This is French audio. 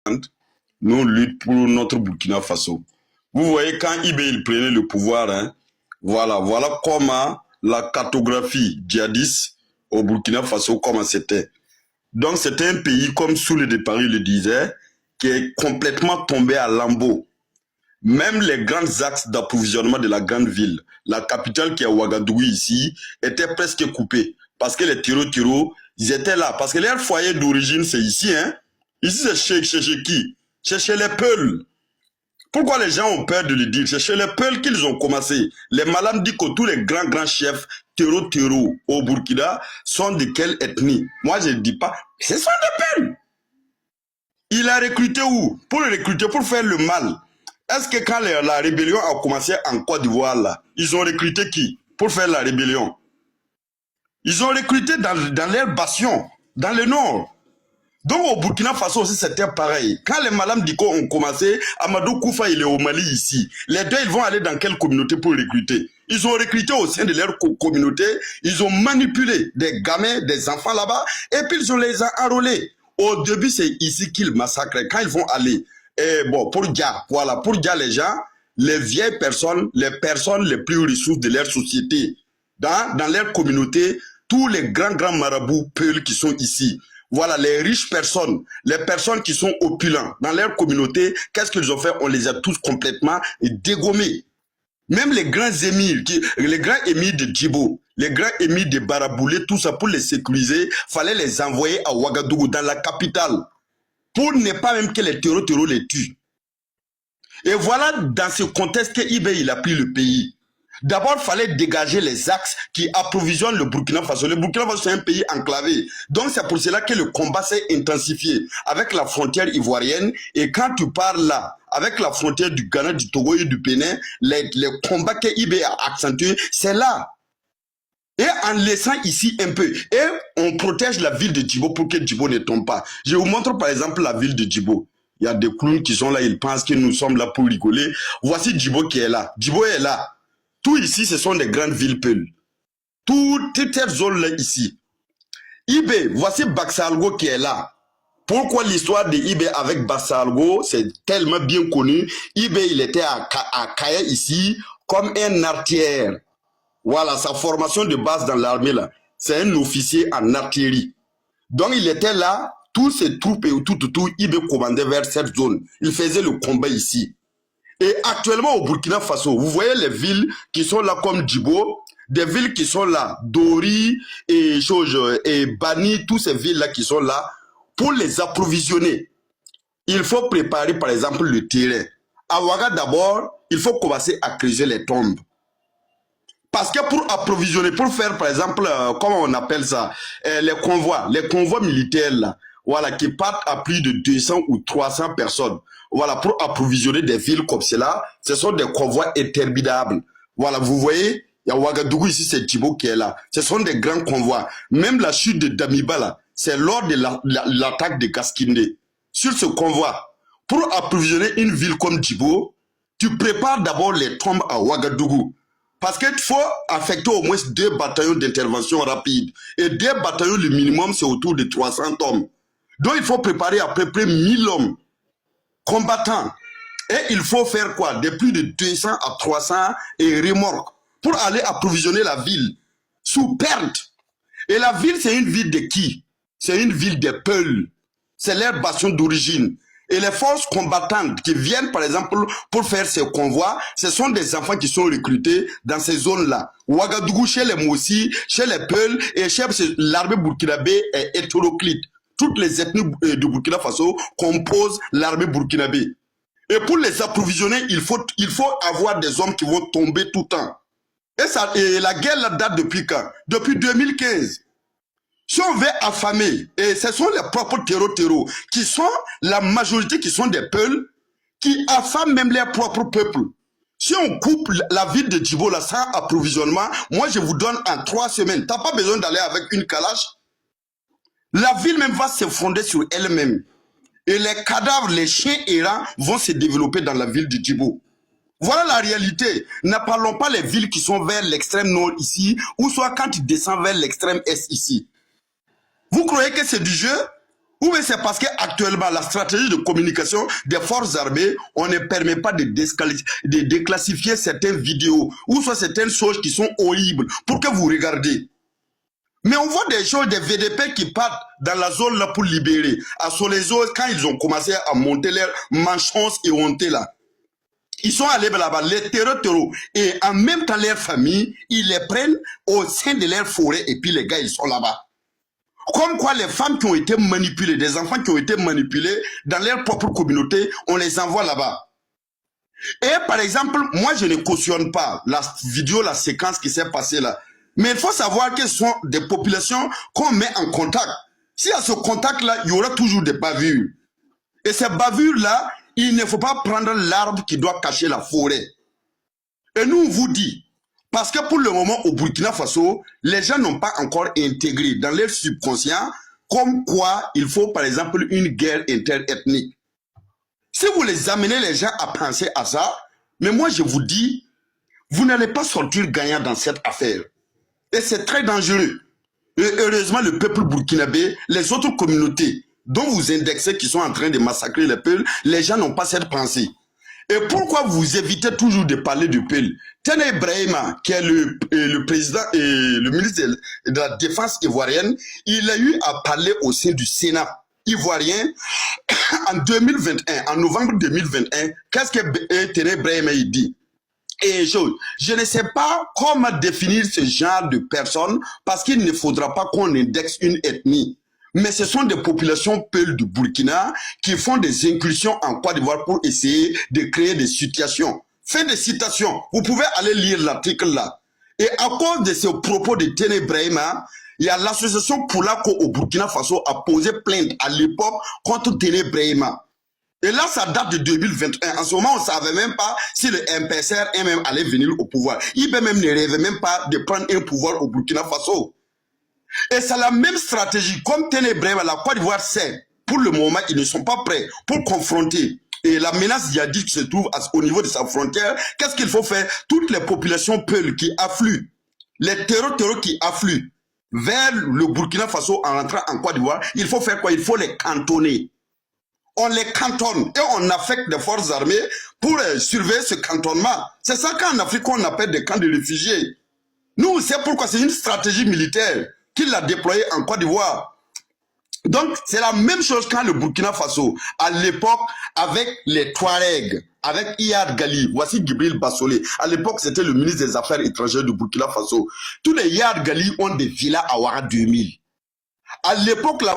Nous on lutte pour notre Burkina Faso. Vous voyez quand Ibé il prenait le pouvoir, hein, voilà comment la cartographie djihadiste au Burkina Faso, comment c'était. Donc c'était un pays, comme Soule de Paris le disait, qui est complètement tombé à lambeaux. Même les grands axes d'approvisionnement de la grande ville, la capitale qui est Ouagadougou ici, étaient presque coupés. Parce que les Tiro, ils étaient là. Parce que leur foyer d'origine, c'est ici. Hein? Ici, c'est chez qui? C'est chez les Peuls. Pourquoi les gens ont peur de le dire? C'est chez les Peuls qu'ils ont commencé. Les malades disent que tous les grands chefs Tiro au Burkina sont de quelle ethnie? Moi, je ne dis pas. Ce sont des Peuls. Il a recruté où? Pour le recruter, pour faire le mal. Est-ce que quand la rébellion a commencé en Côte d'Ivoire, là, ils ont recruté qui pour faire la rébellion? Ils ont recruté dans leur bastion, dans le nord. Donc au Burkina Faso aussi, c'était pareil. Quand les Malam Diko ont commencé, Amadou Koufa, il est au Mali ici. Les deux, ils vont aller dans quelle communauté pour recruter? Ils ont recruté au sein de leur communauté, ils ont manipulé des gamins, des enfants là-bas, et puis ils ont les enrôlés. Au début, c'est ici qu'ils massacrent. Quand ils vont aller, et bon, pour Dia, voilà, pour Dia, les gens, les vieilles personnes, les personnes les plus ressources de leur société, dans leur communauté, tous les grands marabouts peuls qui sont ici. Voilà, les riches personnes, les personnes qui sont opulents dans leur communauté, qu'est-ce qu'ils ont fait? On les a tous complètement dégommés. Même les grands émirs, les grands émirs de Djibo, les grands émirs de Baraboulé, tout ça pour les sécuriser, fallait les envoyer à Ouagadougou, dans la capitale, pour ne pas même que les terreaux les tuent. Et voilà dans ce contexte que Ibé il a pris le pays. D'abord, il fallait dégager les axes qui approvisionnent le Burkina Faso. Le Burkina Faso, c'est un pays enclavé. Donc, c'est pour cela que le combat s'est intensifié avec la frontière ivoirienne. Et quand tu parles là, avec la frontière du Ghana, du Togo et du Bénin, les combats que IB a accentués, c'est là. Et en laissant ici un peu, et on protège la ville de Djibo pour que Djibo ne tombe pas. Je vous montre par exemple la ville de Djibo. Il y a des clowns qui sont là, ils pensent que nous sommes là pour rigoler. Voici Djibo qui est là. Djibo est là. Tout ici, ce sont des grandes villes peules. Toute cette zone-là ici. Ibé, voici Baksalgo qui est là. Pourquoi l'histoire de Ibé avec Baksalgo, c'est tellement bien connu. Ibé, il était à Kaya ici, comme un artillère. Voilà, sa formation de base dans l'armée, là, c'est un officier en artillerie. Donc, il était là, tous ses troupes et tout, Ibé commandait vers cette zone. Il faisait le combat ici. Et actuellement au Burkina Faso, vous voyez les villes qui sont là comme Djibo, des villes qui sont là, Dori et Bani, toutes ces villes-là qui sont là, pour les approvisionner. Il faut préparer par exemple le terrain. À Ouaga d'abord, il faut commencer à creuser les tombes. Parce que pour approvisionner, pour faire par exemple, comment on appelle ça, les convois militaires là, voilà, qui partent à plus de 200 ou 300 personnes. Voilà, pour approvisionner des villes comme cela, ce sont des convois interminables. Voilà, vous voyez, il y a Ouagadougou ici, c'est Djibo qui est là. Ce sont des grands convois. Même la chute de Damiba là, c'est lors de l'attaque de Gaskindé. Sur ce convoi, pour approvisionner une ville comme Djibo, tu prépares d'abord les tombes à Ouagadougou. Parce qu'il faut affecter au moins 2 bataillons d'intervention rapide. Et 2 bataillons, le minimum, c'est autour de 300 hommes. Donc, il faut préparer à peu près 1000 hommes combattants. Et il faut faire quoi? De plus de 200 à 300 et remorques pour aller approvisionner la ville sous perte. Et la ville, c'est une ville de qui? C'est une ville des Peuls. C'est leur bastion d'origine. Et les forces combattantes qui viennent, par exemple, pour faire ces convois, ce sont des enfants qui sont recrutés dans ces zones-là. Ouagadougou, chez les Moussi, chez les Peuls et chez l'armée burkinabé est hétéroclite. Toutes les ethnies de Burkina Faso composent l'armée burkinabé. Et pour les approvisionner, il faut avoir des hommes qui vont tomber tout le temps. Et la guerre là date depuis quand? Depuis 2015. Si on veut affamer, et ce sont les propres terreaux, qui sont la majorité qui sont des peuples, qui affament même leur propre peuple. Si on coupe la ville de Djibo là sans approvisionnement, moi je vous donne en 3 semaines. Tu n'as pas besoin d'aller avec une calache. La ville même va se fonder sur elle-même. Et les cadavres, les chiens errants vont se développer dans la ville de Djibo. Voilà la réalité. Ne parlons pas les villes qui sont vers l'extrême nord ici, ou soit quand tu descends vers l'extrême est ici. Vous croyez que c'est du jeu? Ou bien c'est parce qu'actuellement, la stratégie de communication des forces armées, on ne permet pas de déclassifier certaines vidéos ou soit certaines choses qui sont horribles pour que vous regardez. Mais on voit des choses, des VDP qui partent dans la zone là pour libérer. À Solezo, quand ils ont commencé à monter leur manchons et honter là, ils sont allés là-bas, les terreaux, et en même temps leur famille, ils les prennent au sein de leur forêt et puis les gars, ils sont là-bas. Comme quoi les femmes qui ont été manipulées, des enfants qui ont été manipulés dans leur propre communauté, on les envoie là-bas. Et par exemple, moi je ne cautionne pas la vidéo, la séquence qui s'est passée là. Mais il faut savoir que ce sont des populations qu'on met en contact. Si à ce contact-là, il y aura toujours des bavures. Et ces bavures-là, il ne faut pas prendre l'arbre qui doit cacher la forêt. Et nous, on vous dit, parce que pour le moment, au Burkina Faso, les gens n'ont pas encore intégré dans leur subconscient comme quoi il faut, par exemple, une guerre interethnique. Si vous les amenez les gens à penser à ça, mais moi, je vous dis, vous n'allez pas sortir gagnant dans cette affaire. Et c'est très dangereux. Et heureusement, le peuple burkinabé, les autres communautés dont vous indexez qui sont en train de massacrer les peuples, les gens n'ont pas cette pensée. Et pourquoi vous évitez toujours de parler de Peul? Tene Brahima, qui est le président et le ministre de la Défense ivoirienne, il a eu à parler au sein du Sénat ivoirien en 2021, en novembre 2021. Qu'est-ce que Tene Brahima dit? Et je ne sais pas comment définir ce genre de personnes parce qu'il ne faudra pas qu'on indexe une ethnie. Mais ce sont des populations peules du Burkina qui font des incursions en Côte d'Ivoire pour essayer de créer des situations. Faites des citations. Vous pouvez aller lire l'article là. Et à cause de ce propos de Tene Brahima, il y a l'association Poulako au Burkina Faso a posé plainte à l'époque contre Tene Brahima. Et là, ça date de 2021. En ce moment, on ne savait même pas si le MPSR même allait venir au pouvoir. Il même ne rêvait même pas de prendre un pouvoir au Burkina Faso. Et c'est la même stratégie. Comme Tene Brahima, la Côte d'Ivoire sait, pour le moment, ils ne sont pas prêts pour confronter. Et la menace djihadiste qui se trouve au niveau de sa frontière, qu'est-ce qu'il faut faire? Toutes les populations peules qui affluent, les terreaux qui affluent vers le Burkina Faso en rentrant en Côte d'Ivoire, il faut faire quoi? Il faut les cantonner. On les cantonne et on affecte des forces armées pour surveiller ce cantonnement. C'est ça qu'en Afrique on appelle des camps de réfugiés. Nous, c'est pourquoi c'est une stratégie militaire qu'il a déployée en Côte d'Ivoire. Donc, c'est la même chose quand le Burkina Faso, à l'époque, avec les Touaregs, avec Iyad Gali, voici Gibril Bassolé. À l'époque, c'était le ministre des Affaires étrangères du Burkina Faso. Tous les Iyad Gali ont des villas à Ouara 2000. À l'époque, là,